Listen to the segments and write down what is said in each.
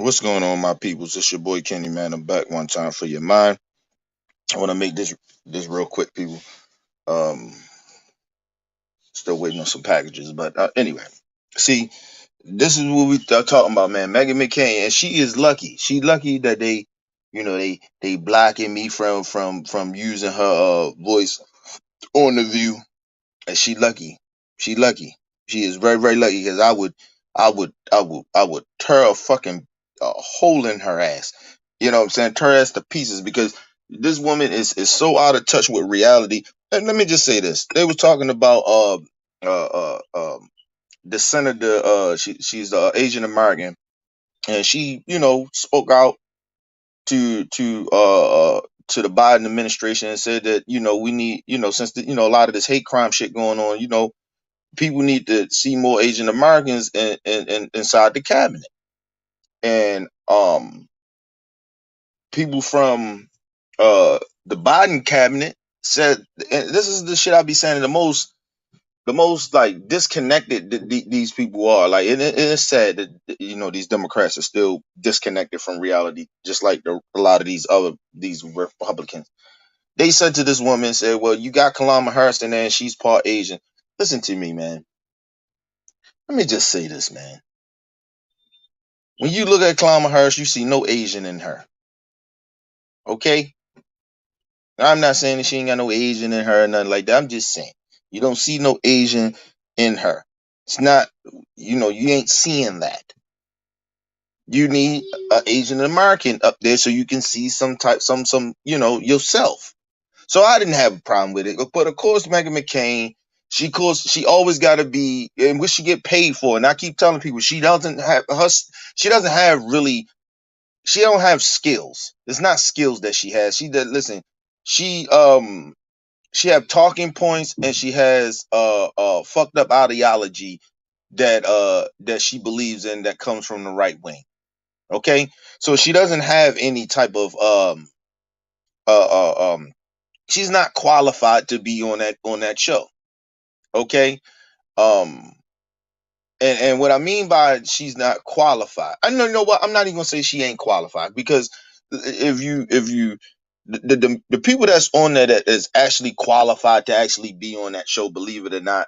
What's going on, my peoples? It's your boy Kenny, man. I'm back one time for your mind. I want to make this real quick, people. Um, Still waiting on some packages, but anyway, see, this is what we are talking about, man. Meghan McCain, and she is lucky. She lucky that they blocking me from using her voice on the View. And she lucky. She lucky. She is very, very lucky because I would tear a fucking hole in her ass. You know what I'm saying? Tear her ass to pieces because this woman is so out of touch with reality. And let me just say this: they was talking about the senator. She's Asian American, and she spoke out to the Biden administration and said that we need since a lot of this hate crime shit going on, people need to see more Asian Americans inside the cabinet. And people from the Biden cabinet said, and this is the shit I be saying, the most like disconnected these people are. Like it is sad that these Democrats are still disconnected from reality, just like a lot of these Republicans. They said to this woman, said, "Well, you got Kamala Harris in there, and she's part Asian." Listen to me, man. Let me just say this, man. When you look at Kamala Harris, you see no Asian in her. Okay? I'm not saying that she ain't got no Asian in her or nothing like that. I'm just saying you don't see no Asian in her. It's not, you ain't seeing that. You need an Asian American up there so you can see yourself. So I didn't have a problem with it. But of course, Meghan McCain, she always got to be, and what she get paid for. And I keep telling people she doesn't have really, she don't have skills. It's not skills that she has. She did listen. She she have talking points and she has fucked up ideology that she believes in that comes from the right wing. Okay, so she doesn't have any type of she's not qualified to be on that show. Okay, um, and what I mean by she's not qualified, I know you know what I'm not even gonna say she ain't qualified because if you the people that's on there that is actually qualified to actually be on that show, believe it or not,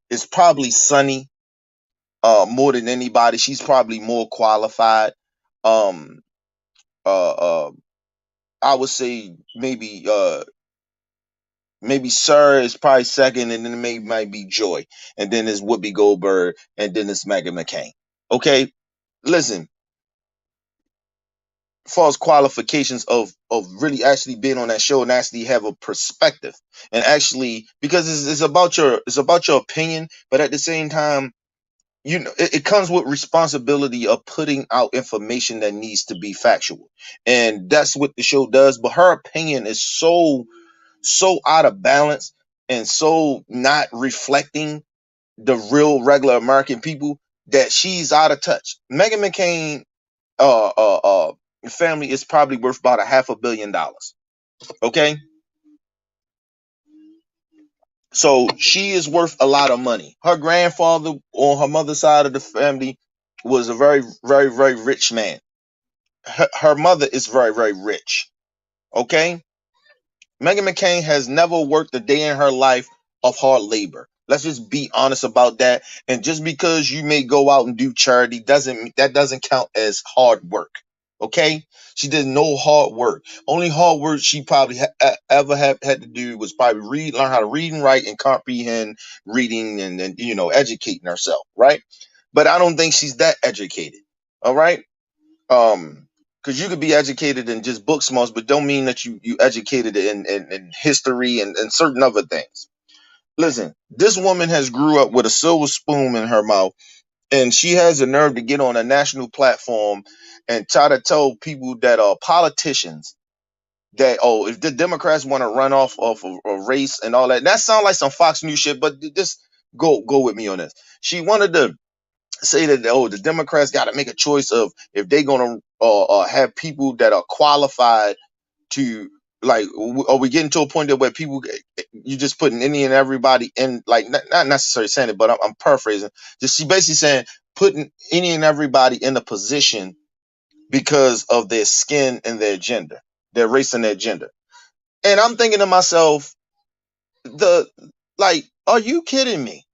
is probably Sunny. More than anybody, she's probably more qualified. Um, uh, uh I would say maybe Sir is probably second, and then maybe might be Joy, and then it's Whoopi Goldberg, and then it's Meghan McCain. Okay, listen, false qualifications of really actually being on that show and actually have a perspective, and actually because it's about your opinion, but at the same time, it comes with responsibility of putting out information that needs to be factual, and that's what the show does. But her opinion is so out of balance and so not reflecting the real regular American people that she's out of touch. Meghan McCain family is probably worth about $500 million. Okay, so she is worth a lot of money. Her grandfather on her mother's side of the family was a very, very, very rich man. Her mother is very, very rich. Okay, Meghan McCain has never worked a day in her life of hard labor. Let's just be honest about that. And just because you may go out and do charity doesn't count as hard work. Okay, she did no hard work. Only hard work she probably ever had to do was probably learn how to read and write and comprehend reading and educating herself. Right, but I don't think she's that educated. All right, because you could be educated in just book smarts, but don't mean that you educated in history and certain other things. Listen, this woman has grew up with a silver spoon in her mouth, and she has the nerve to get on a national platform and try to tell people that are politicians that, oh, if the Democrats want to run off of a race and all that sounds like some Fox News shit, but just go with me on this. She wanted to say that, oh, the Democrats got to make a choice of if they're gonna have people that are qualified to, like, are we getting to a point that where people, you just putting any and everybody in, like, not necessarily saying it, but I'm paraphrasing. Just she basically saying putting any and everybody in a position because of their skin and their gender, their race and their gender. And I'm thinking to myself, the like, are you kidding me?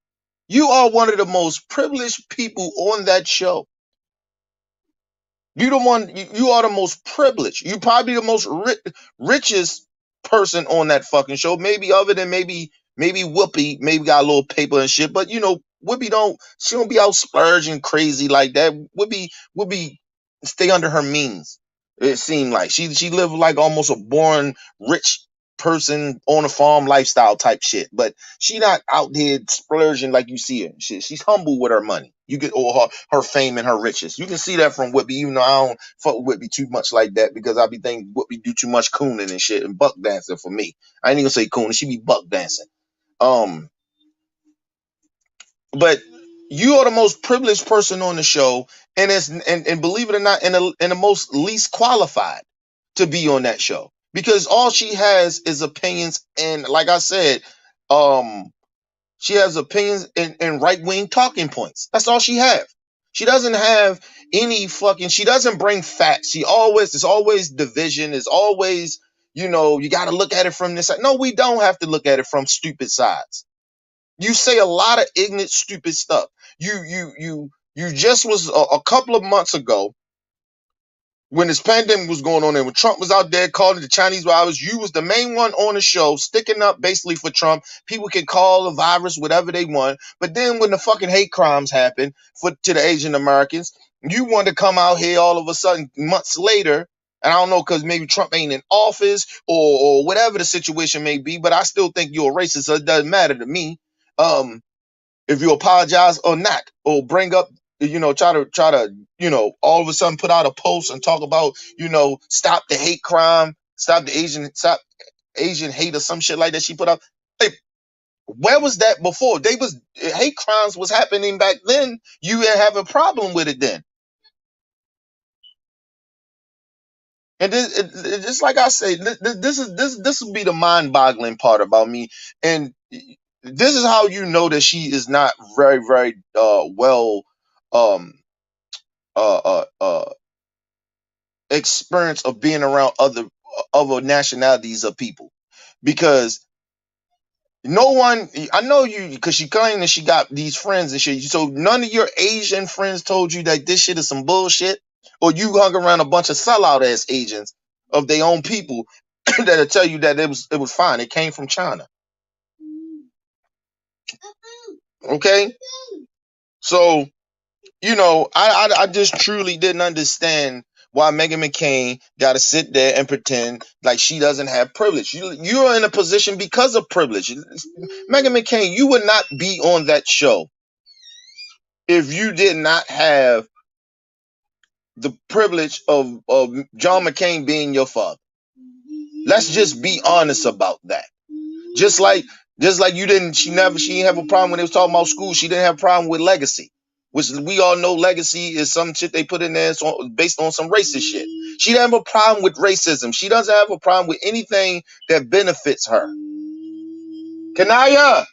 You are one of the most privileged people on that show. You the one. You are the most privileged. You probably the most richest person on that fucking show. Maybe other than maybe Whoopi. Maybe got a little paper and shit. But Whoopi don't. She don't be out splurging crazy like that. Whoopi stay under her means. It seemed like she lived like almost a born rich person on a farm lifestyle type shit. But she not out here splurging like you see her. She's humble with her money. You get or her fame and her riches. You can see that from Whoopi, even though I don't fuck with Whoopi too much like that because I be thinking Whoopi do too much cooning and shit and buck dancing for me. I ain't even say cooning, she be buck dancing. Um, but you are the most privileged person on the show, and and believe it or not, in the most least qualified to be on that show because all she has is opinions and, like I said, um, she has opinions and right wing talking points. That's all she have. She doesn't have any fucking. She doesn't bring facts. It's always division. It's always you got to look at it from this side. No, we don't have to look at it from stupid sides. You say a lot of ignorant, stupid stuff. You just was a couple of months ago when this pandemic was going on and when Trump was out there calling the Chinese virus, you was the main one on the show sticking up basically for Trump. People can call the virus whatever they want. But then when the fucking hate crimes happen to the Asian Americans, you want to come out here all of a sudden months later. And I don't know, because maybe Trump ain't in office or whatever the situation may be, but I still think you're a racist, so it doesn't matter to me. If you apologize or not, or bring up, try to, all of a sudden put out a post and talk about, stop the hate crime, stop Asian hate or some shit like that. She put up. Hey, where was that before? Hate crimes was happening back then. You didn't have a problem with it then. And just like I say, this will be the mind-boggling part about me. And this is how you know that she is not very, very well um uh uh uh experience of being around other nationalities of people. Because no one, I know you, because she claimed that she got these friends and shit. So none of your Asian friends told you that this shit is some bullshit, or you hung around a bunch of sellout ass agents of their own people that'll tell you that it was fine. It came from China. Okay, so I just truly didn't understand why Meghan McCain got to sit there and pretend like she doesn't have privilege. You're in a position because of privilege. Meghan McCain, you would not be on that show if you did not have the privilege of John McCain being your father. Let's just be honest about that. Just like she didn't have a problem when they was talking about school. She didn't have a problem with legacy, which we all know legacy is some shit they put in there based on some racist shit. She doesn't have a problem with racism. She doesn't have a problem with anything that benefits her. Kanaya,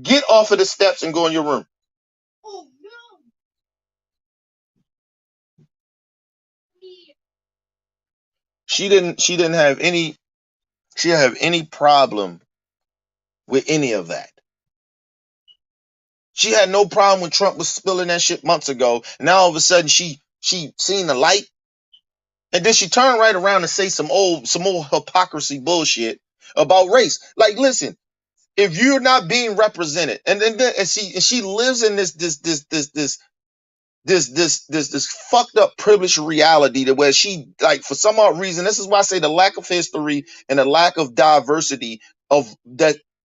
get off of the steps and go in your room. She didn't have any problem with any of that. She had no problem when Trump was spilling that shit months ago. Now all of a sudden she seen the light, and then she turned right around and say some old hypocrisy bullshit about race. Like, listen, if you're not being represented, and she lives in this fucked up privileged reality that where she, like, for some odd reason, this is why I say the lack of history and the lack of diversity of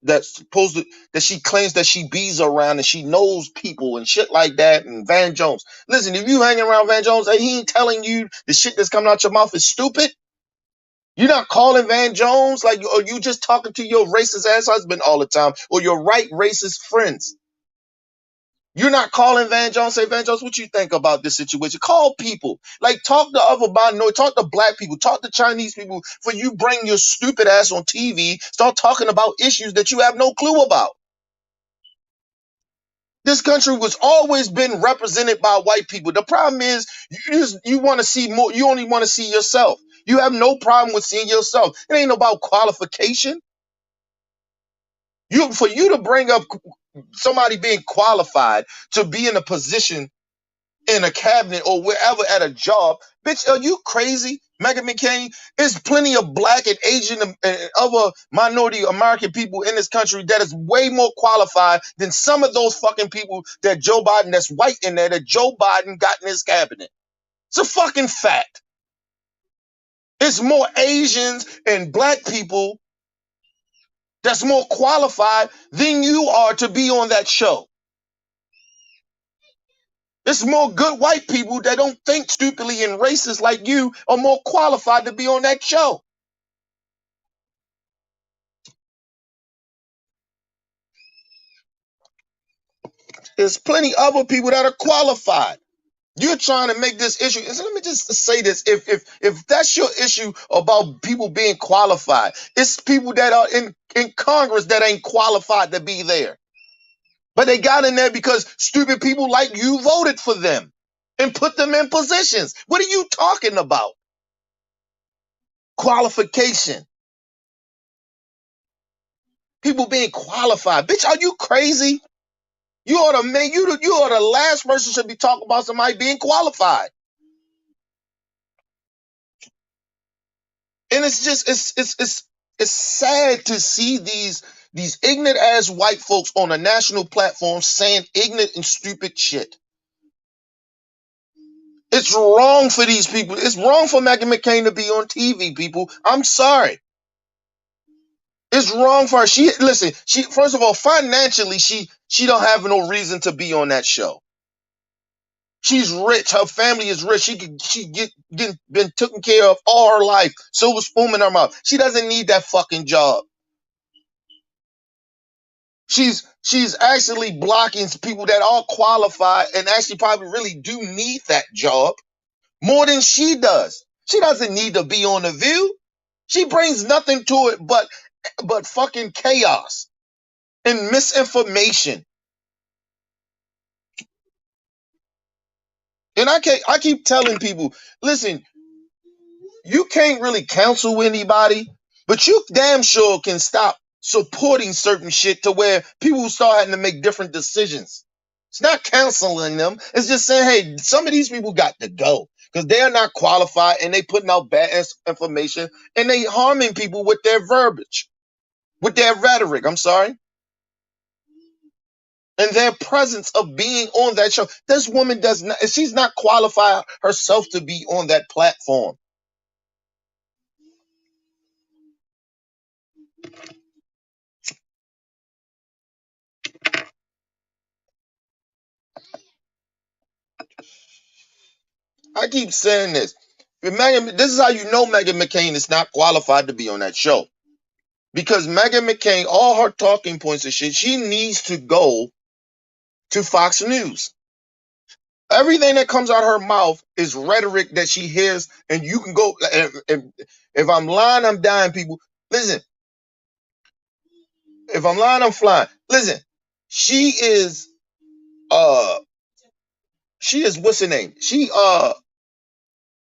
that's supposed to, that she claims that she bees around and she knows people and shit like that. And Van Jones, listen, if you hanging around Van Jones and he ain't telling you the shit that's coming out your mouth is stupid, you're not calling Van Jones, like, or you just talking to your racist ass husband all the time or your right racist friends. You're not calling Van Jones, say, Van Jones, what you think about this situation? Call people. Like, talk to other minorities, talk to black people, talk to Chinese people. For you bring your stupid ass on TV, start talking about issues that you have no clue about. This country was always been represented by white people. The problem is you want to see more. You only want to see yourself. You have no problem with seeing yourself. It ain't about qualification. For you to bring up somebody being qualified to be in a position in a cabinet or wherever at a job, bitch, are you crazy? Meghan McCain, there's plenty of black and Asian and other minority American people in this country that is way more qualified than some of those fucking people that Joe Biden, that's white in there, that Joe Biden got in his cabinet. It's a fucking fact. It's more Asians and black people that's more qualified than you are to be on that show. It's more good white people that don't think stupidly and racist like you are more qualified to be on that show. There's plenty other people that are qualified. You're trying to make this issue. So let me just say this: if that's your issue about people being qualified, it's people that are in Congress that ain't qualified to be there, but they got in there because stupid people like you voted for them and put them in positions. What are you talking about? Qualification. People being qualified. Bitch, are you crazy? You are the man. You are the last person should be talking about somebody being qualified. And it's just it's sad to see these ignorant ass white folks on a national platform saying ignorant and stupid shit. It's wrong for these people. It's wrong for Meghan McCain to be on TV, people. I'm sorry. It's wrong for her. She first of all, financially, she don't have no reason to be on that show. She's rich. Her family is rich. Been taken care of all her life. Silver spoon in her mouth. She doesn't need that fucking job. She's actually blocking people that are qualified and actually probably really do need that job more than she does. She doesn't need to be on The View. She brings nothing to it but fucking chaos and misinformation. And I keep telling people, listen, you can't really counsel anybody, but you damn sure can stop supporting certain shit to where people start having to make different decisions. It's not counseling them. It's just saying, hey, some of these people got to go because they're not qualified and they putting out bad information and they harming people with their verbiage, with their rhetoric. I'm sorry. And their presence of being on that show. This woman she's not qualified herself to be on that platform. I keep saying this. This is how you know Meghan McCain is not qualified to be on that show. Because Meghan McCain, all her talking points and shit, she needs to go to Fox News. Everything that comes out of her mouth is rhetoric that she hears, and you can go. If I'm lying, I'm dying, people. Listen. If I'm lying, I'm flying. Listen. She is what's her name?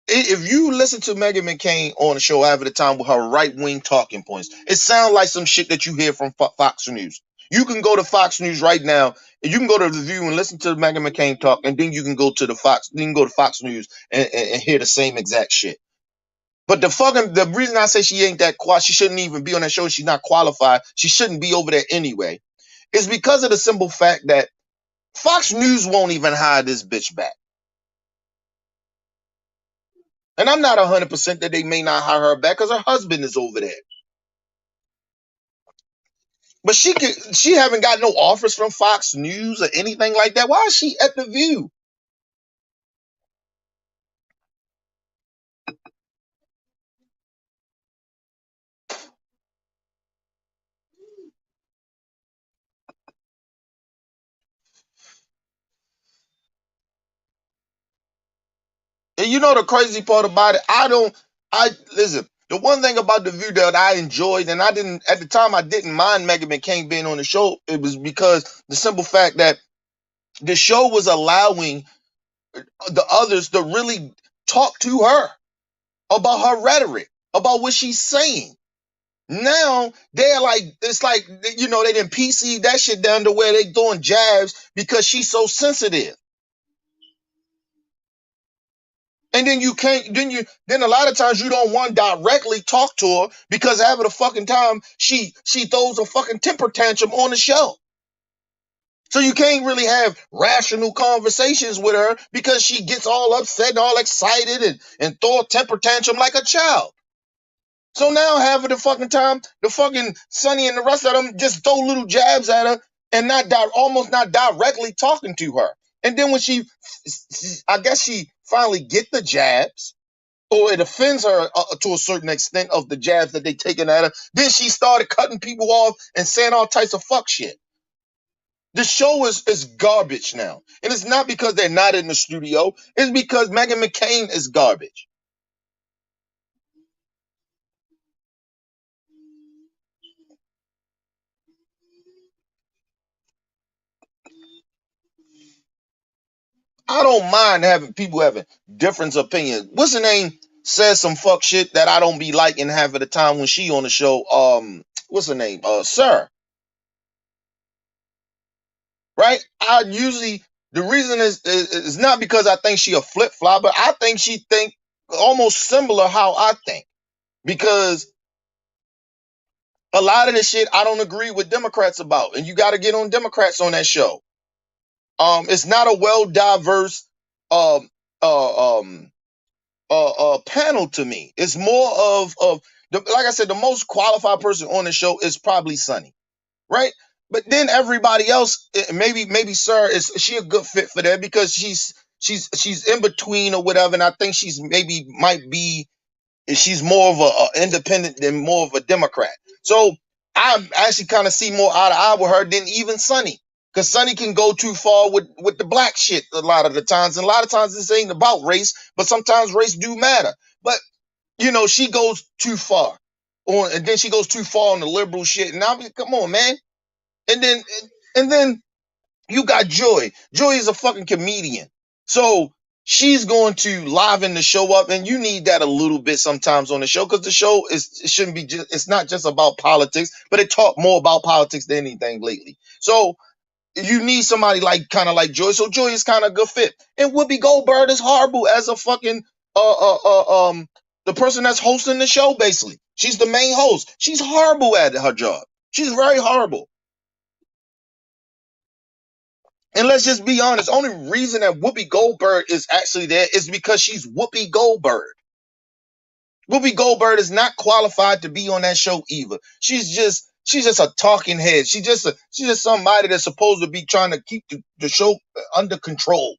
If you listen to Meghan McCain on the show half of the time with her right-wing talking points, it sounds like some shit that you hear from Fox News. You can go to Fox News right now, and you can go to The View and listen to Meghan McCain talk, and then you can go to Fox News and hear the same exact shit. But the reason I say she ain't that qualified, she shouldn't even be on that show, she's not qualified, she shouldn't be over there anyway, is because of the simple fact that Fox News won't even hire this bitch back. And I'm not 100% that they may not hire her back because her husband is over there. But she haven't got no offers from Fox News or anything like that. Why is she at The View? And you know the crazy part about it? Listen, the one thing about The View that I enjoyed, and at the time I didn't mind Meghan McCain being on the show, it was because the simple fact that The show was allowing the others to really talk to her about her rhetoric, about what she's saying. Now they're like, it's like, they didn't PC that shit down to where they throwing jabs because she's so sensitive. And then you can't, then a lot of times you don't want to directly talk to her because half of the fucking time she throws a fucking temper tantrum on the show. So you can't really have rational conversations with her because she gets all upset and all excited and throw a temper tantrum like a child. So now half of the fucking time, the fucking Sonny and the rest of them just throw little jabs at her and almost not directly talking to her. And then when I guess she finally get the jabs, or it offends her to a certain extent of the jabs that they taking at her, then she started cutting people off and saying all types of fuck shit. The show is garbage now. And it's not because they're not in the studio. It's because Meghan McCain is garbage. I don't mind having people having different opinions. What's her name? Says some fuck shit that I don't be liking half of the time when she on the show. What's her name? Sir. Right? The reason is not because I think she a flip flop, but I think she think almost similar how I think. Because a lot of the shit I don't agree with Democrats about, and you got to get on Democrats on that show. It's not a well diverse um panel to me. It's more of like I said, the most qualified person on the show is probably Sunny, right? But then everybody else, maybe Sir, is she a good fit for that because she's in between or whatever, and I think she's more of a independent than more of a Democrat. So I actually kind of see more eye to eye with her than even Sunny. Because Sonny can go too far with the black shit a lot of the times. And a lot of times this ain't about race, but sometimes race do matter. But, she goes too far. And then she goes too far on the liberal shit. And I mean, come on, man. And then you got Joy. Joy is a fucking comedian. So she's going to liven the show up, and you need that a little bit sometimes on the show because the show it shouldn't be it's not just about politics, but it talk more about politics than anything lately. So you need somebody kind of like Joy. So Joy is kind of a good fit. And Whoopi Goldberg is horrible as a fucking the person that's hosting the show. Basically, she's the main host. She's horrible at her job. She's very horrible. And let's just be honest. Only reason that Whoopi Goldberg is actually there is because she's Whoopi Goldberg. Whoopi Goldberg is not qualified to be on that show either. She's just a talking head. She's just somebody that's supposed to be trying to keep the show under control.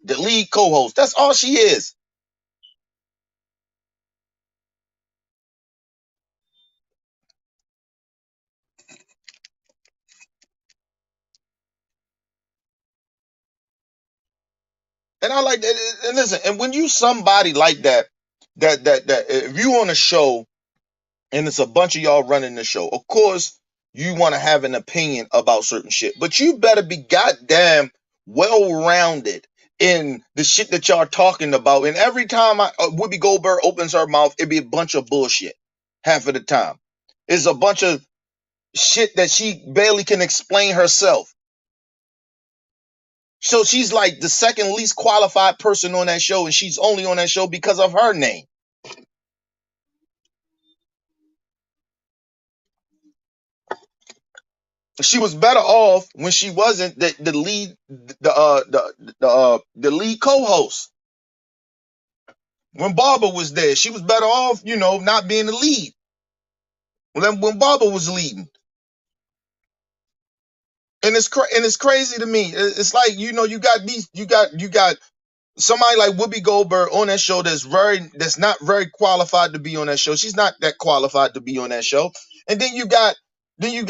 The lead co-host. That's all she is. And I like that. And listen, and when you somebody like that if you on a show and it's a bunch of y'all running the show, of course you want to have an opinion about certain shit, but you better be goddamn well-rounded in the shit that y'all talking about. And every time Whoopi Goldberg opens her mouth, it be a bunch of bullshit. Half of the time, it's a bunch of shit that she barely can explain herself. So she's like the second least qualified person on that show, and she's only on that show because of her name. She was better off when she wasn't the lead the lead co-host. When Barbara was there, she was better off, not being the lead. When Barbara was leading. And it's crazy to me. It's like, you got somebody like Whoopi Goldberg on that show that's not very qualified to be on that show. She's not that qualified to be on that show. And then you got fucking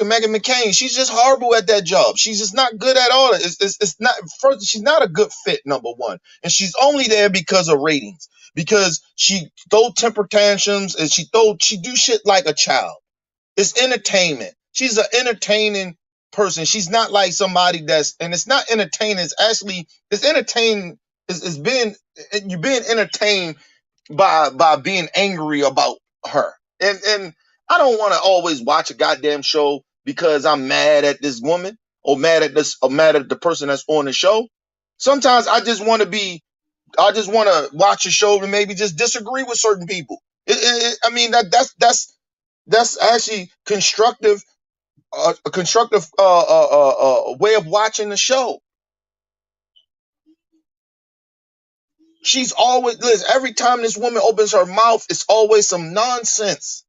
Meghan McCain. She's just horrible at that job. She's just not good at all. It's not first. She's not a good fit, number one, and she's only there because of ratings. Because she throw temper tantrums and she do shit like a child. It's entertainment. She's an entertaining person. She's not like somebody that's, and it's not entertaining. It's actually, it's entertaining. It's being, you're being entertained by being angry about her. And I don't want to always watch a goddamn show because I'm mad at this woman or mad at this or mad at the person that's on the show. Sometimes I just want to watch a show and maybe just disagree with certain people. I mean that's actually constructive, a constructive way of watching the show. She's always, listen, every time this woman opens her mouth, it's always some nonsense.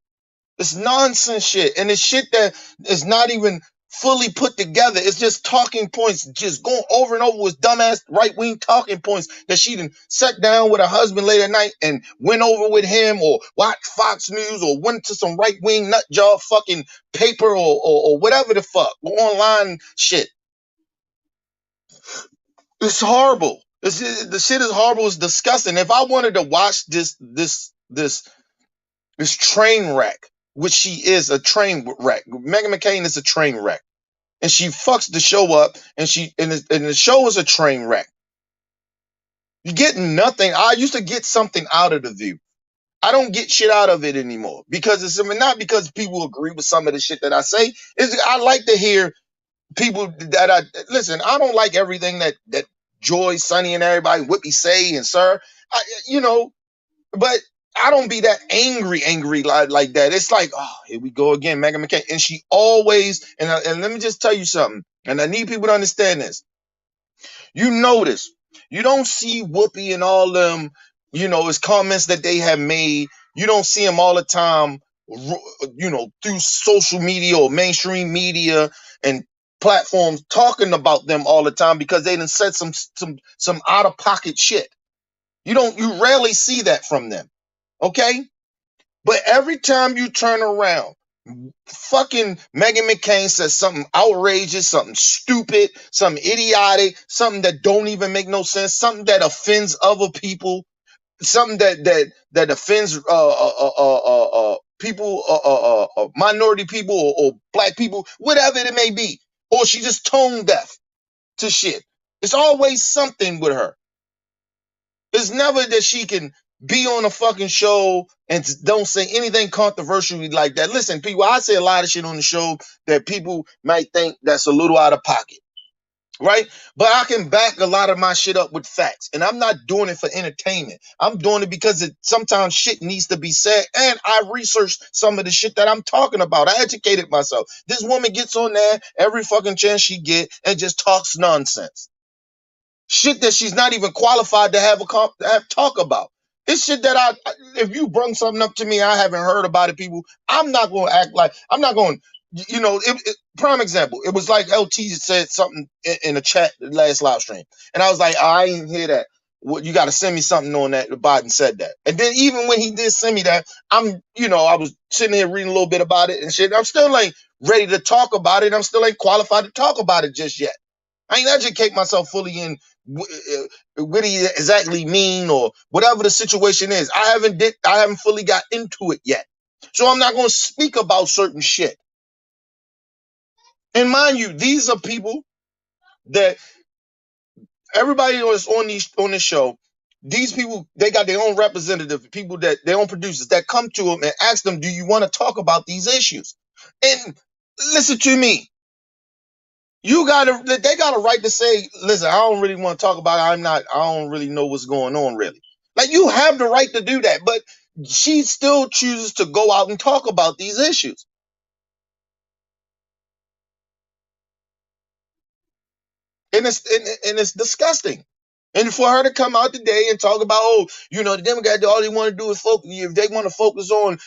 It's nonsense shit. And it's shit that is not even fully put together. It's just talking points, just going over and over with dumbass right-wing talking points that she done sat down with her husband late at night and went over with him, or watched Fox News, or went to some right-wing nut job fucking paper, or whatever the fuck, online shit. It's horrible. The shit is horrible. It's disgusting. If I wanted to watch this train wreck, which she is a train wreck. Meghan McCain is a train wreck, and she fucks the show up, and the show is a train wreck. You get nothing. I used to get something out of The View. I don't get shit out of it anymore because it's not because people agree with some of the shit that I say. I like to hear people that listen. I don't like everything that Joy, Sonny, and everybody Whippy say and sir. You know, but I don't be that angry like that. It's like, oh, here we go again, Meghan McCain. And she always, and let me just tell you something, and I need people to understand this. You notice, you don't see Whoopi and all them, his comments that they have made. You don't see them all the time, through social media or mainstream media and platforms talking about them all the time because they done said some out of pocket shit. You rarely see that from them. Okay? But every time you turn around, fucking Meghan McCain says something outrageous, something stupid, something idiotic, something that don't even make no sense, something that offends other people, something that offends people, minority people, or black people, whatever it may be, or she just tone deaf to shit. It's always something with her. It's never that she can be on a fucking show and don't say anything controversial like that. Listen, people, I say a lot of shit on the show that people might think that's a little out of pocket, right? But I can back a lot of my shit up with facts, and I'm not doing it for entertainment. I'm doing it because sometimes shit needs to be said, and I researched some of the shit that I'm talking about. I educated myself. This woman gets on there every fucking chance she get and just talks nonsense. Shit that she's not even qualified to have talk about. It's shit that if you bring something up to me, I haven't heard about it, people, I'm not going to act like, I'm not going, prime example, it was like LT said something in the chat last live stream. And I was like, I didn't hear that. Well, you got to send me something on that. Biden said that. And then even when he did send me that, I was sitting here reading a little bit about it and shit. I'm still like ready to talk about it. I'm still ain't qualified to talk about it just yet. I ain't educate myself fully in what he exactly mean or whatever the situation is. I haven't fully got into it yet. So I'm not going to speak about certain shit. And mind you, these are people that everybody is on this show. These people, they got their own representative, people that their own producers that come to them and ask them, do you want to talk about these issues? And listen to me. They got a right to say, listen, I don't really want to talk about it. I don't really know what's going on really. Like, you have the right to do that, but she still chooses to go out and talk about these issues. And it's disgusting. And for her to come out today and talk about, the Democrats, all they want to do is focus. If they want to focus on,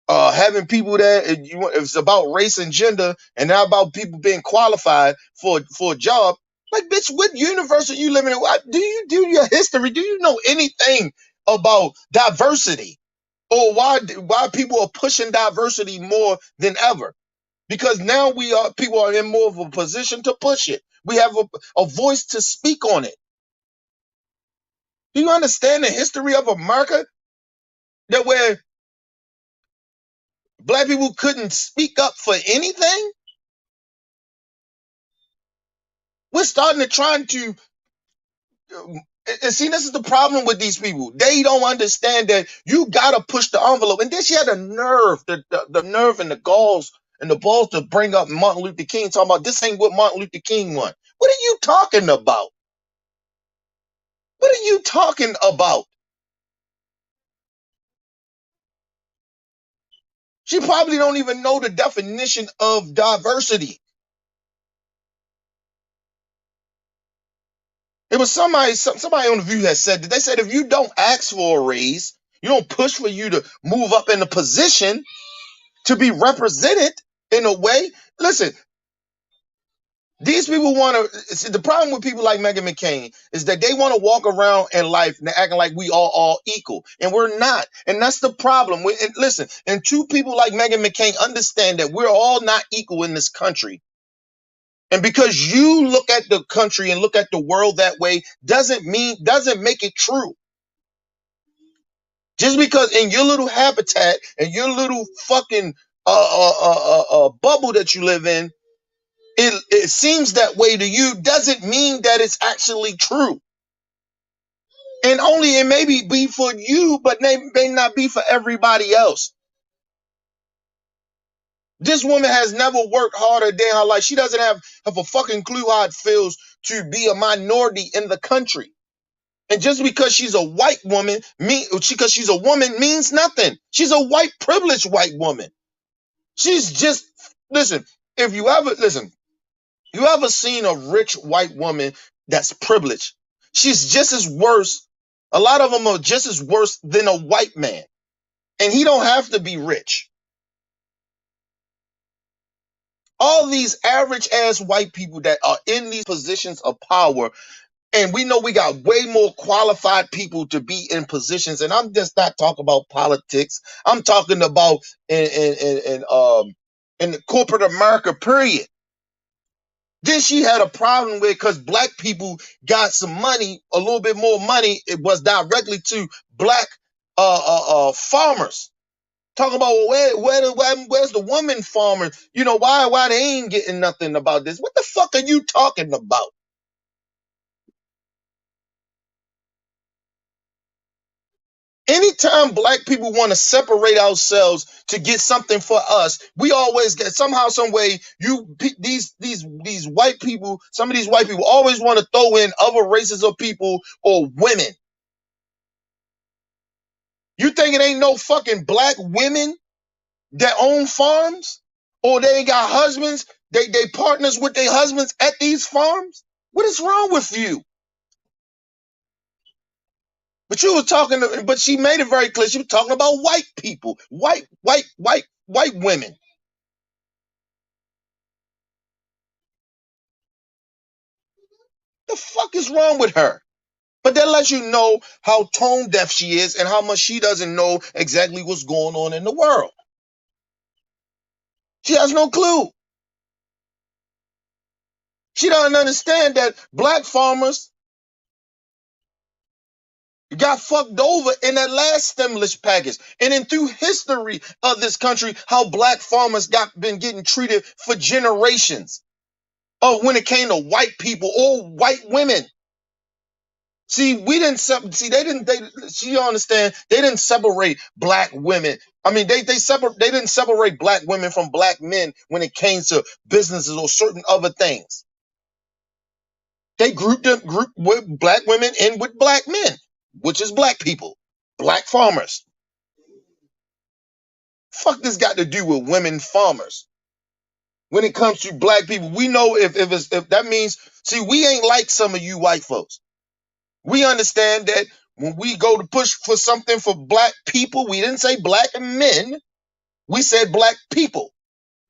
having people that it's about race and gender and not about people being qualified for a job. Like, bitch, what universe are you living in? Do you do your history? Do you know anything about diversity or why people are pushing diversity more than ever? Because now people are in more of a position to push it. We have a voice to speak on it. Do you understand the history of America? That where Black people couldn't speak up for anything. We're starting to try to and see, this is the problem with these people. They don't understand that you gotta push the envelope. And then she had the nerve, the nerve and the galls and the balls to bring up Martin Luther King, talking about this ain't what Martin Luther King want. What are you talking about? What are you talking about? She probably don't even know the definition of diversity. It was somebody on the View that said that they said if you don't ask for a raise, you don't push for you to move up in a position to be represented in a way. Listen, these people want to. The problem with people like Meghan McCain is that they want to walk around in life and acting like we all equal, and we're not. And that's the problem. And listen, and two people like Meghan McCain understand that we're all not equal in this country. And because you look at the country and look at the world that way doesn't make it true. Just because in your little habitat and your little fucking bubble that you live in, it seems that way to you doesn't mean that it's actually true. And only it may be for you, but it may not be for everybody else. This woman has never worked harder than her life. She doesn't have a fucking clue how it feels to be a minority in the country. And just because she's a white woman, because she's a woman means nothing. She's a white privileged white woman. She's just, listen, if you ever, listen, you ever seen a rich white woman that's privileged? She's just as worse. A lot of them are just as worse than a white man. And he don't have to be rich. All these average ass white people that are in these positions of power, and we know we got way more qualified people to be in positions. And I'm just not talking about politics. I'm talking about in the corporate America, period. Then she had a problem with because black people got some money, a little bit more money. It was directly to black farmers. Talking about where's the woman farmer? You know why they ain't getting nothing about this? What the fuck are you talking about? Anytime black people want to separate ourselves to get something for us, we always get somehow, some way. These white people, some of these white people always want to throw in other races of people or women. You think it ain't no fucking black women that own farms, or they ain't got husbands? They partners with their husbands at these farms. What is wrong with you? But you were talking, but she made it very clear. She was talking about white people, white women. The fuck is wrong with her? But that lets you know how tone deaf she is and how much she doesn't know exactly what's going on in the world. She has no clue. She doesn't understand that black farmers got fucked over in that last stimulus package. And then through history of this country, how black farmers been getting treated for generations. Oh, when it came to white people or white women. See, we didn't see they didn't she don't understand they didn't separate black women. I mean, they didn't separate black women from black men when it came to businesses or certain other things. They grouped with black women in with black men, which is black people, black farmers. Fuck this got to do with women farmers. When it comes to black people, we know if that means, see, we ain't like some of you white folks. We understand that when we go to push for something for black people, we didn't say black men, we said black people.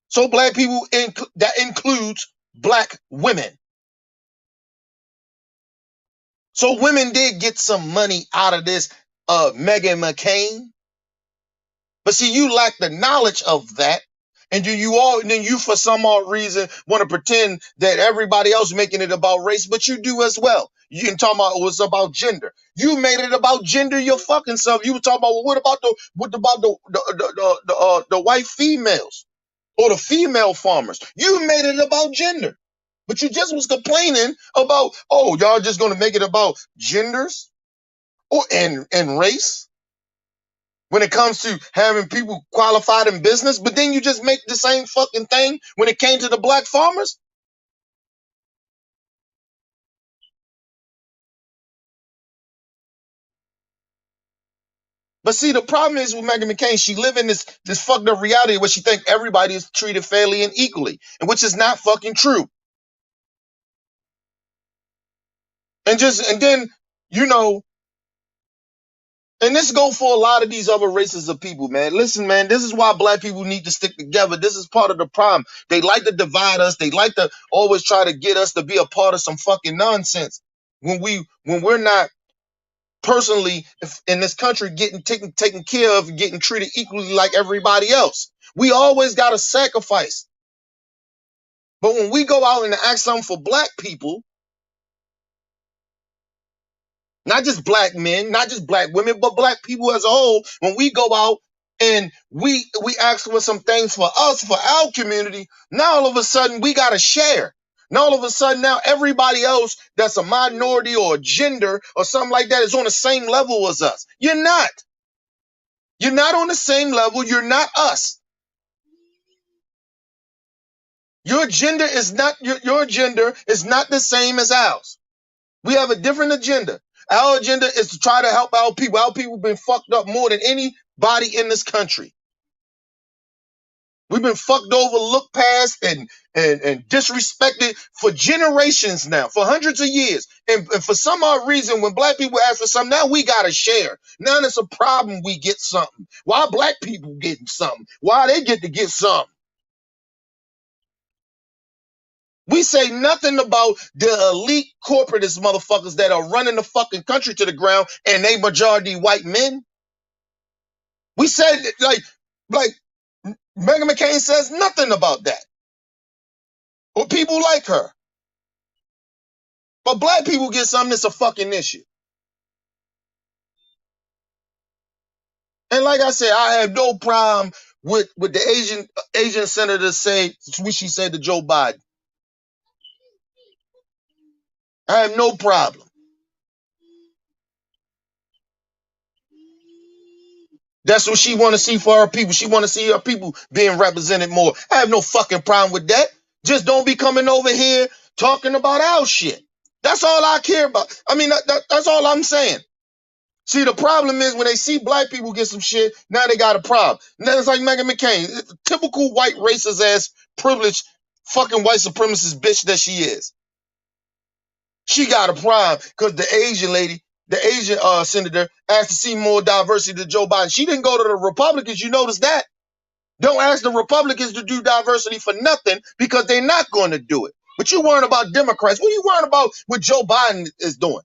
So black people, that includes black women. So women did get some money out of this Meghan McCain. But see, you lack the knowledge of that. And then you for some odd reason want to pretend that everybody else making it about race, but you do as well. You can talk about it's about gender. You made it about gender your fucking self. You were talking about, well, what about the white females or the female farmers? You made it about gender. But you just was complaining about, oh, y'all just gonna make it about genders or and race when it comes to having people qualified in business, but then you just make the same fucking thing when it came to the black farmers. But see, the problem is with Meghan McCain, she live in this fucked up reality where she think everybody is treated fairly and equally, and which is not fucking true. And then, you know, and this go for a lot of these other races of people, man. Listen, man, this is why black people need to stick together. This is part of the problem. They like to divide us. They like to always try to get us to be a part of some fucking nonsense. When we're not personally in this country getting taken care of, getting treated equally like everybody else. We always got to sacrifice. But when we go out and ask something for black people, not just black men, not just black women, but black people as a whole, when we go out and we ask for some things for us, for our community, now all of a sudden we got to share. Now all of a sudden now everybody else that's a minority or a gender or something like that is on the same level as us. You're not. You're not on the same level. You're not us. Your gender is not your gender is not the same as ours. We have a different agenda. Our agenda is to try to help our people. Our people have been fucked up more than anybody in this country. We've been fucked over, looked past, and disrespected for generations now, for hundreds of years. And for some odd reason, when black people ask for something, now we gotta share. Now it's a problem we get something. Why black people getting something? Why they get to get something? We say nothing about the elite corporatist motherfuckers that are running the fucking country to the ground and they majority white men. We said like Meghan McCain says nothing about that. Or people like her. But black people get something that's a fucking issue. And like I said, I have no problem with the Asian senator say what she said to Joe Biden. I have no problem. That's what she want to see for her people. She want to see her people being represented more. I have no fucking problem with that. Just don't be coming over here talking about our shit. That's all I care about. I mean, that's all I'm saying. See, the problem is when they see black people get some shit, now they got a problem. And then it's like Meghan McCain, typical white racist ass, privileged, fucking white supremacist bitch that she is. She got a problem because the Asian lady, the Asian senator, asked to see more diversity to Joe Biden. She didn't go to the Republicans. You notice that? Don't ask the Republicans to do diversity for nothing because they're not going to do it. But you worrying about Democrats. What are you worrying about what Joe Biden is doing?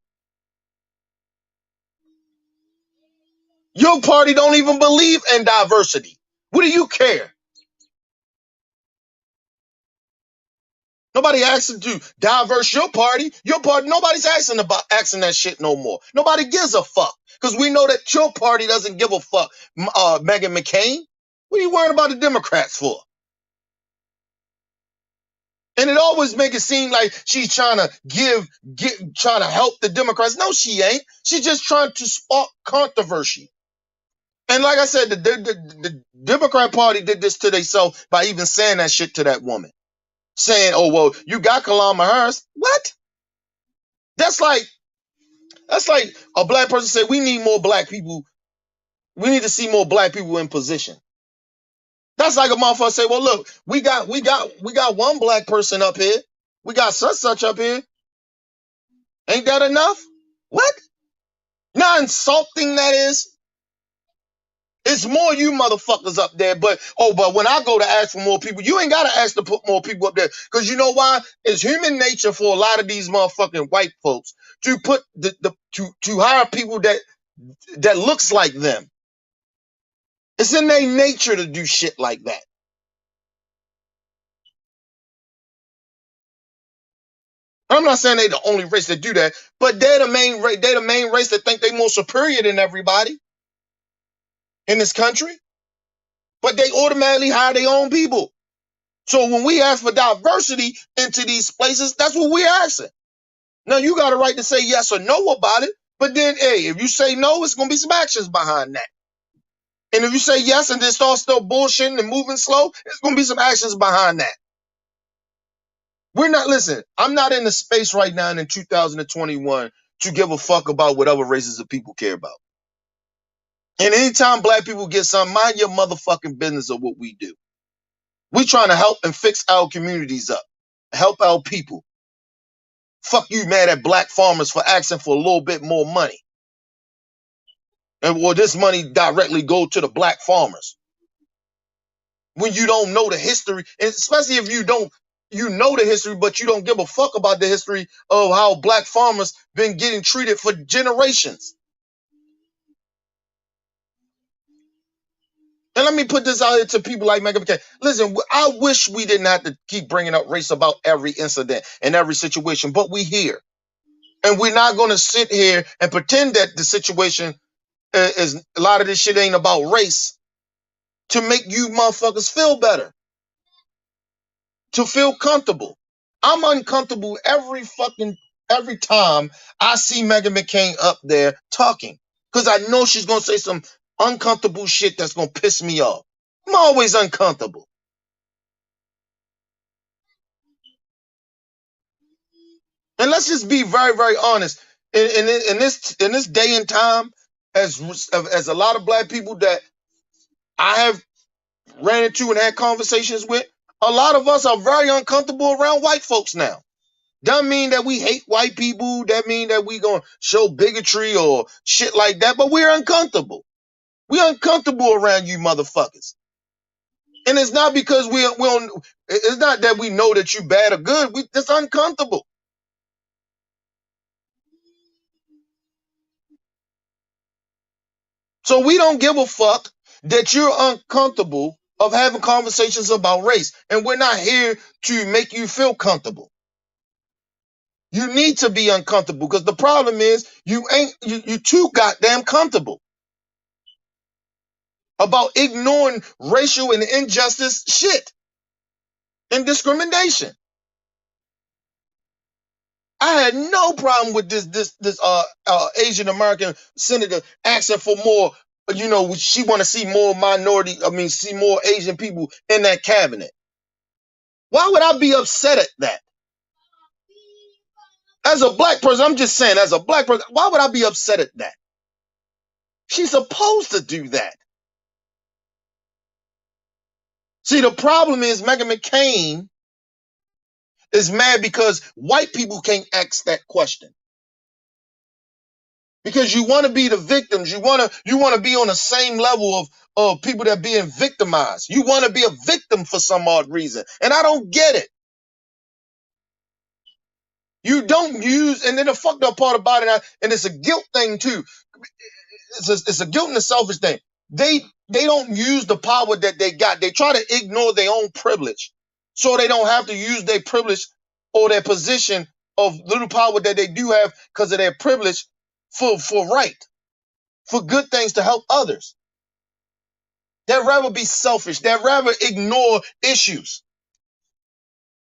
Your party don't even believe in diversity. What do you care? Nobody asking to diverse your party. Your party, nobody's asking that shit no more. Nobody gives a fuck. Because we know that your party doesn't give a fuck, Meghan McCain. What are you worrying about the Democrats for? And it always make it seem like she's trying to help the Democrats. No, she ain't. She's just trying to spark controversy. And like I said, the Democrat Party did this to themselves by even saying that shit to that woman. Saying, oh, well, you got Kamala Harris. What? That's like a black person say, we need more black people. We need to see more black people in position. That's like a motherfucker say, well, look, we got one black person up here. We got such up here. Ain't that enough? What? Not insulting that is. It's more you motherfuckers up there, but when I go to ask for more people, you ain't gotta ask to put more people up there. Cause you know why? It's human nature for a lot of these motherfucking white folks to put to hire people that looks like them. It's in their nature to do shit like that. I'm not saying they the only race that do that, but they're the main race. They're the main race that think they more superior than everybody in this country. But they automatically hire their own people. So when we ask for diversity into these places, that's what we're asking. Now you got a right to say yes or no about it, but then, hey, if you say no, it's gonna be some actions behind that. And if you say yes and then start still bullshitting and moving slow, it's gonna be some actions behind that. We're not, listen, I'm not in the space right now in 2021 to give a fuck about what other races of people care about. And anytime black people get something, mind your motherfucking business of what we do. We trying to help and fix our communities up, help our people. Fuck you mad at black farmers for asking for a little bit more money. And will this money directly go to the black farmers? When you don't know the history, and especially if you know the history, but you don't give a fuck about the history of how black farmers been getting treated for generations. And let me put this out here to people like Meghan McCain. Listen, I wish we didn't have to keep bringing up race about every incident and every situation, but we here. And we're not going to sit here and pretend that the situation is a lot of this shit ain't about race to make you motherfuckers feel better, to feel comfortable. I'm uncomfortable every time I see Meghan McCain up there talking, because I know she's going to say some uncomfortable shit that's going to piss me off. I'm always uncomfortable. And let's just be very, very honest. In this day and time, as a lot of black people that I have ran into and had conversations with, a lot of us are very uncomfortable around white folks now. Doesn't mean that we hate white people. That mean that we gonna show bigotry or shit like that. But we're uncomfortable. We're uncomfortable around you motherfuckers. And it's not because we don't. It's not that we know that you bad or good. We just uncomfortable. So we don't give a fuck that you're uncomfortable of having conversations about race. And we're not here to make you feel comfortable. You need to be uncomfortable because the problem is you too goddamn comfortable about ignoring racial and injustice shit and discrimination. I had no problem with this Asian American senator asking for more. You know, she want to see more see more Asian people in that cabinet. Why would I be upset at that? As a black person, I'm just saying, as a black person, why would I be upset at that? She's supposed to do that. See, the problem is Meghan McCain is mad because white people can't ask that question. Because you want to be the victims. You want to be on the same level of people that are being victimized. You want to be a victim for some odd reason. And I don't get it. You don't use, and then the fucked up part about it, and it's a guilt thing too. It's a guilt and a selfish thing. They don't use the power that they got. They try to ignore their own privilege, so they don't have to use their privilege or their position of little power that they do have because of their privilege for for good things to help others. They'd rather be selfish. They'd rather ignore issues,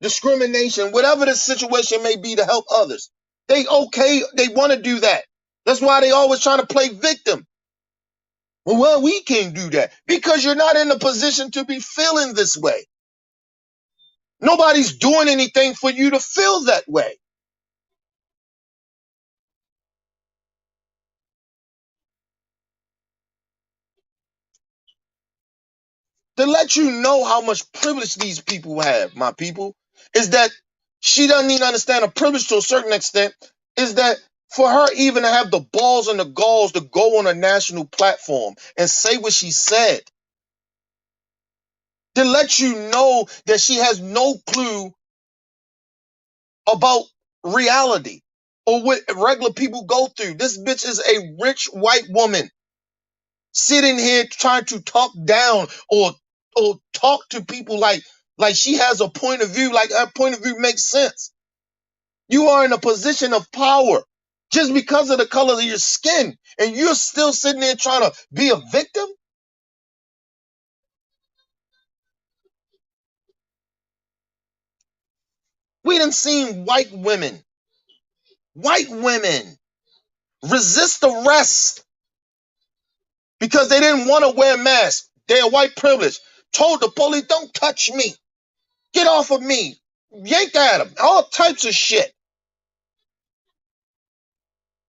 discrimination, whatever the situation may be to help others. They want to do that. That's why they always trying to play victim. Well, we can't do that because you're not in a position to be feeling this way. Nobody's doing anything for you to feel that way. To let you know how much privilege these people have, my people, is that she doesn't even understand a privilege to a certain extent, is that for her even to have the balls and the galls to go on a national platform and say what she said, to let you know that she has no clue about reality or what regular people go through. This bitch is a rich white woman sitting here trying to talk down or talk to people like she has a point of view, like her point of view makes sense. You are in a position of power just because of the color of your skin, and you're still sitting there trying to be a victim? We done seen white women resist arrest because they didn't want to wear masks. They're white privilege. Told the police, don't touch me. Get off of me. Yanked at them. All types of shit.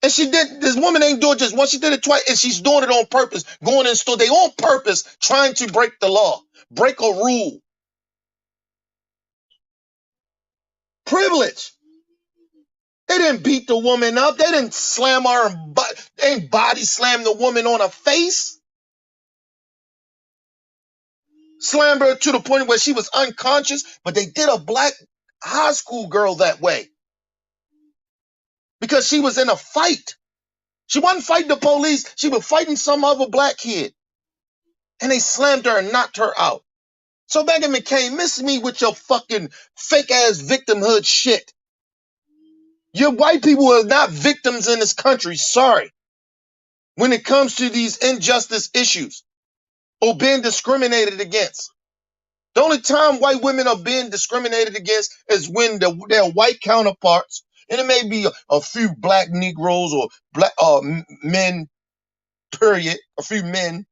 And she did, this woman ain't doing it just once, she did it twice, and she's doing it on purpose. Going in the store, they on purpose trying to break the law, break a rule. Privilege. They didn't beat the woman up. They didn't slam her, they ain't body slam the woman on her face. Slammed her to the point where she was unconscious, but they did a black high school girl that way because she was in a fight. She wasn't fighting the police. She was fighting some other black kid. And they slammed her and knocked her out. So Meghan McCain, miss me with your fucking fake ass victimhood shit. Your white people are not victims in this country. Sorry. When it comes to these injustice issues or being discriminated against. The only time white women are being discriminated against is when their white counterparts, and it may be a few black Negroes or black men, period, a few men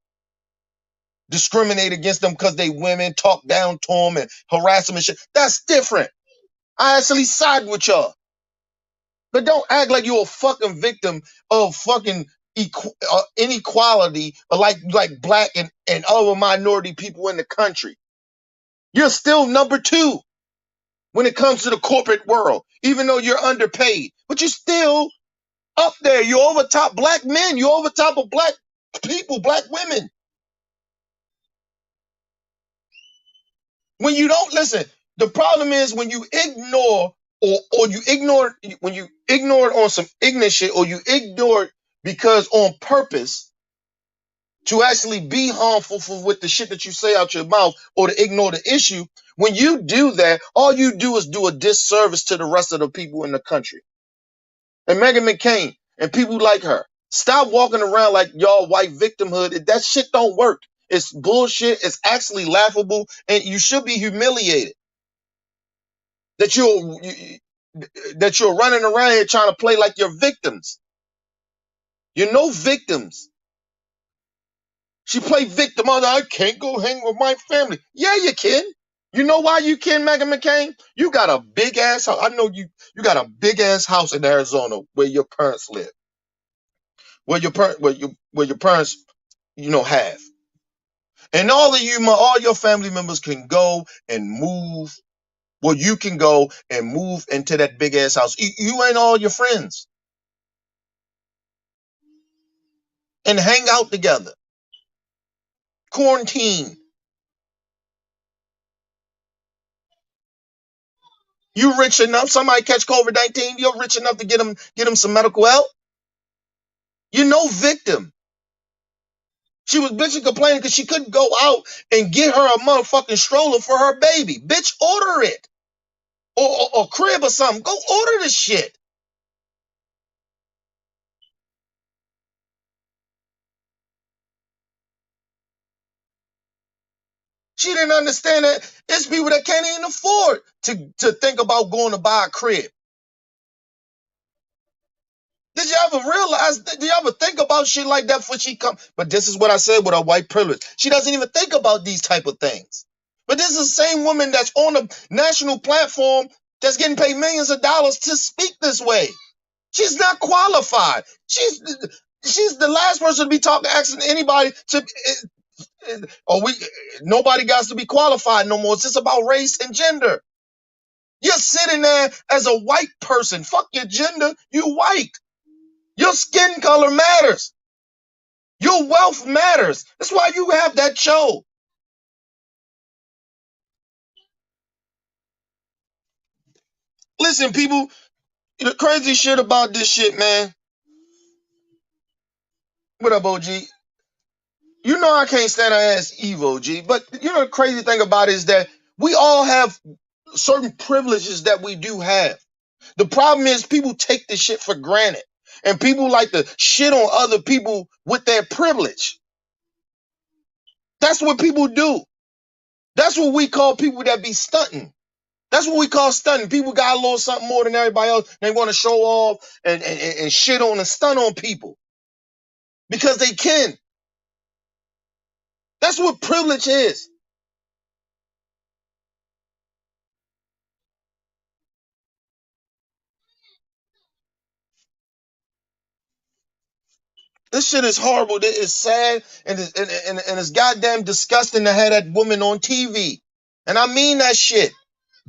discriminate against them because they women, talk down to them and harass them and shit. That's different. I actually side with y'all. But don't act like you're a fucking victim of fucking inequality like black and other minority people in the country. You're still number two when it comes to the corporate world, even though you're underpaid. But you're still up there. You're over top black men. You're over top of black people, black women. When you don't listen, the problem is when you ignore or you ignore when you ignore it on some ignorant shit, or you ignore it because on purpose to actually be harmful with the shit that you say out your mouth, or to ignore the issue. When you do that, all you do is do a disservice to the rest of the people in the country. And Meghan McCain and people like her, stop walking around like y'all white victimhood. That shit don't work. It's bullshit. It's actually laughable, and you should be humiliated that you're running around here trying to play like you're victims. You're no victims. She played victim. Oh, I can't go hang with my family. Yeah, you can. You know why you can, Meghan McCain? You got a big ass house. I know you got a big ass house in Arizona where your parents live. Where your parents, have. And all your family members can go and move. Well, you can go and move into that big ass house. You ain't all your friends. And hang out together. Quarantine. You rich enough, somebody catch COVID-19, you're rich enough to get them some medical help. You're no victim. She was bitching, complaining because she couldn't go out and get her a motherfucking stroller for her baby. Bitch, order it. Or crib or something. Go order the shit. She didn't understand that it's people that can't even afford to think about going to buy a crib. Did you ever realize, did you ever think about shit like that before she come? But this is what I said with her white privilege. She doesn't even think about these type of things. But this is the same woman that's on a national platform that's getting paid millions of dollars to speak this way. She's not qualified. She's the last person to be asking anybody to, nobody got to be qualified no more. It's just about race and gender. You're sitting there as a white person. Fuck your gender. You white. Your skin color matters. Your wealth matters. That's why you have that show. Listen, people, the crazy shit about this shit, man. What up, OG? You know I can't stand her ass Evo, G. But you know the crazy thing about it is that we all have certain privileges that we do have. The problem is people take this shit for granted. And people like to shit on other people with their privilege. That's what people do. That's what we call people that be stunting. That's what we call stunting. People got a little something more than everybody else. They want to show off and shit on and stun on people because they can. That's what privilege is. This shit is horrible. It's sad and it's goddamn disgusting to have that woman on TV. And I mean that shit.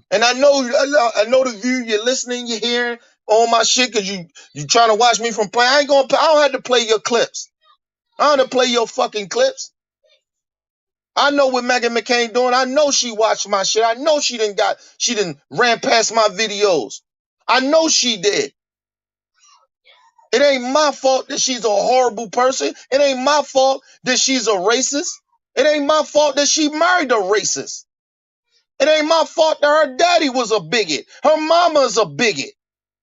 And I know the view, you're listening, you're hearing all my shit because you trying to watch me from playing. I don't have to play your clips. I don't have to play your fucking clips. I know what Meghan McCain doing. I know she watched my shit. I know she didn't ran past my videos. I know she did. It ain't my fault that she's a horrible person. It ain't my fault that she's a racist. It ain't my fault that she married a racist. It ain't my fault that her daddy was a bigot. Her mama's a bigot.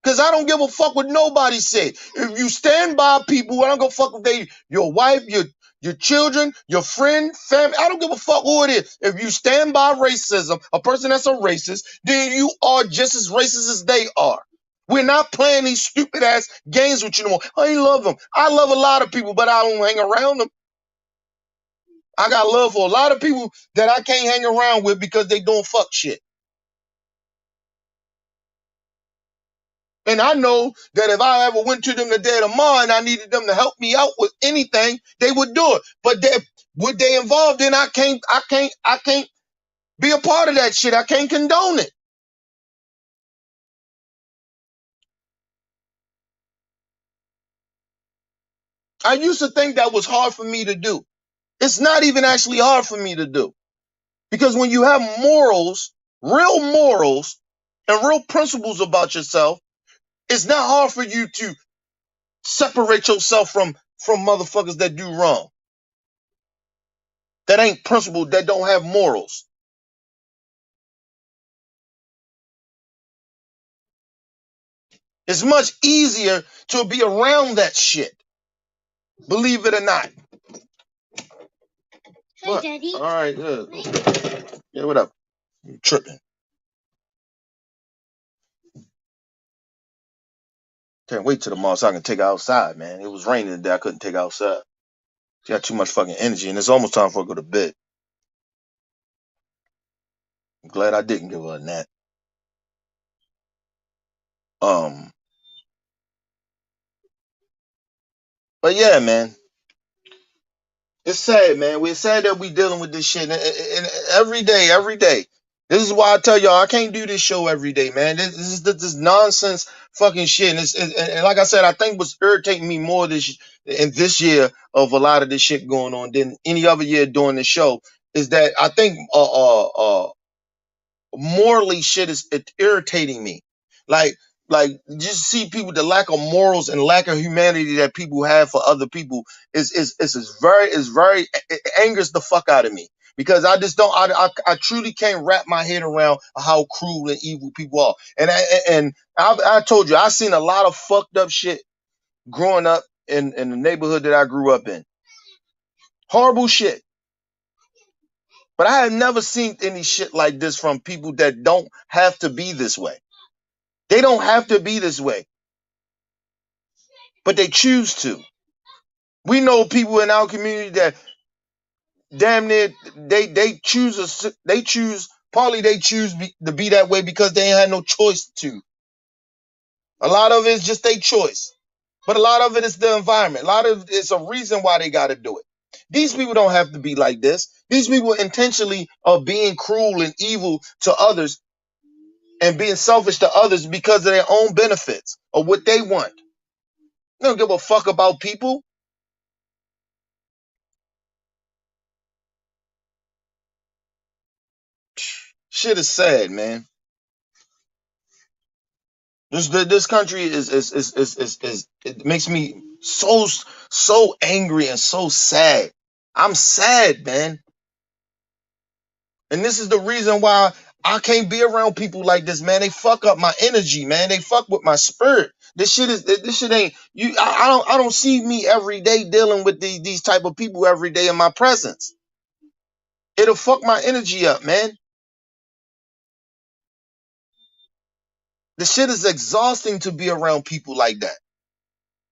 Cause I don't give a fuck what nobody say. If you stand by people, I don't give a fuck if they your wife, your children, your friend, family. I don't give a fuck who it is. If you stand by racism, a person that's a racist, then you are just as racist as they are. We're not playing these stupid ass games with you no more. I love them. I love a lot of people, but I don't hang around them. I got love for a lot of people that I can't hang around with because they doing fuck shit. And I know that if I ever went to them the day tomorrow and I needed them to help me out with anything, they would do it. But what they involved in, I can't be a part of that shit. I can't condone it. I used to think that was hard for me to do. It's not even actually hard for me to do. Because when you have morals, and real principles about yourself, it's not hard for you to separate yourself from motherfuckers that do wrong. That ain't principled, that don't have morals. It's much easier to be around that shit. Believe it or not. Hey, what? Daddy. All right, good. Yeah, what up? You tripping. Can't wait till tomorrow so I can take outside, man. It was raining today. I couldn't take outside. Got too much fucking energy, and it's almost time for her to go to bed. I'm glad I didn't give her a nap. But yeah, man. It's sad, man. We're sad that we dealing with this shit and every day. This is why I tell y'all I can't do this show every day, man. This is this nonsense fucking shit. And like I said, I think what's irritating me more this year of a lot of this shit going on than any other year doing the show is that I think morally shit is irritating me. Like just see people, the lack of morals and lack of humanity that people have for other people is very it angers the fuck out of me because I just don't I truly can't wrap my head around how cruel and evil people are. I told you I seen a lot of fucked up shit growing up in the neighborhood that I grew up in. Horrible shit. But I have never seen any shit like this from people that don't have to be this way. They don't have to be this way, but they choose to. We know people in our community that damn near they choose partly they choose to be that way because they ain't had no choice to. A lot of it is just their choice, but a lot of it is the environment. A lot of it's a reason why they got to do it. These people don't have to be like this. These people intentionally are being cruel and evil to others and being selfish to others because of their own benefits or what they want. They don't give a fuck about people. Shit is sad, man. This country is it makes me so angry and so sad. I'm sad, man. And this is the reason why I can't be around people like this, man. They fuck up my energy, man. They fuck with my spirit. This shit ain't you. I don't see me every day dealing with these type of people every day in my presence. It'll fuck my energy up, man. The shit is exhausting to be around people like that.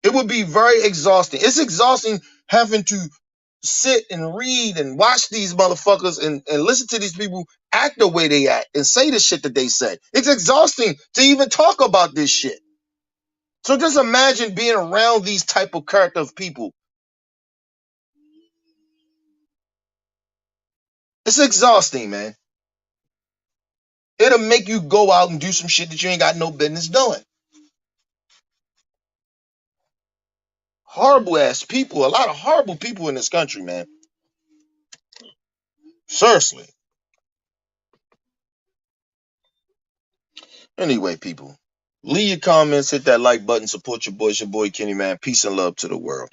It would be very exhausting. It's exhausting having to sit and read and watch these motherfuckers and listen to these people act the way they act and say the shit that they say. It's exhausting to even talk about this shit. So just imagine being around these type of character of people. It's exhausting, man. It'll make you go out and do some shit that you ain't got no business doing. Horrible ass people. A lot of horrible people in this country, man. Seriously. Anyway, people, leave your comments, hit that like button, support your boy Kenny, man. Peace and love to the world.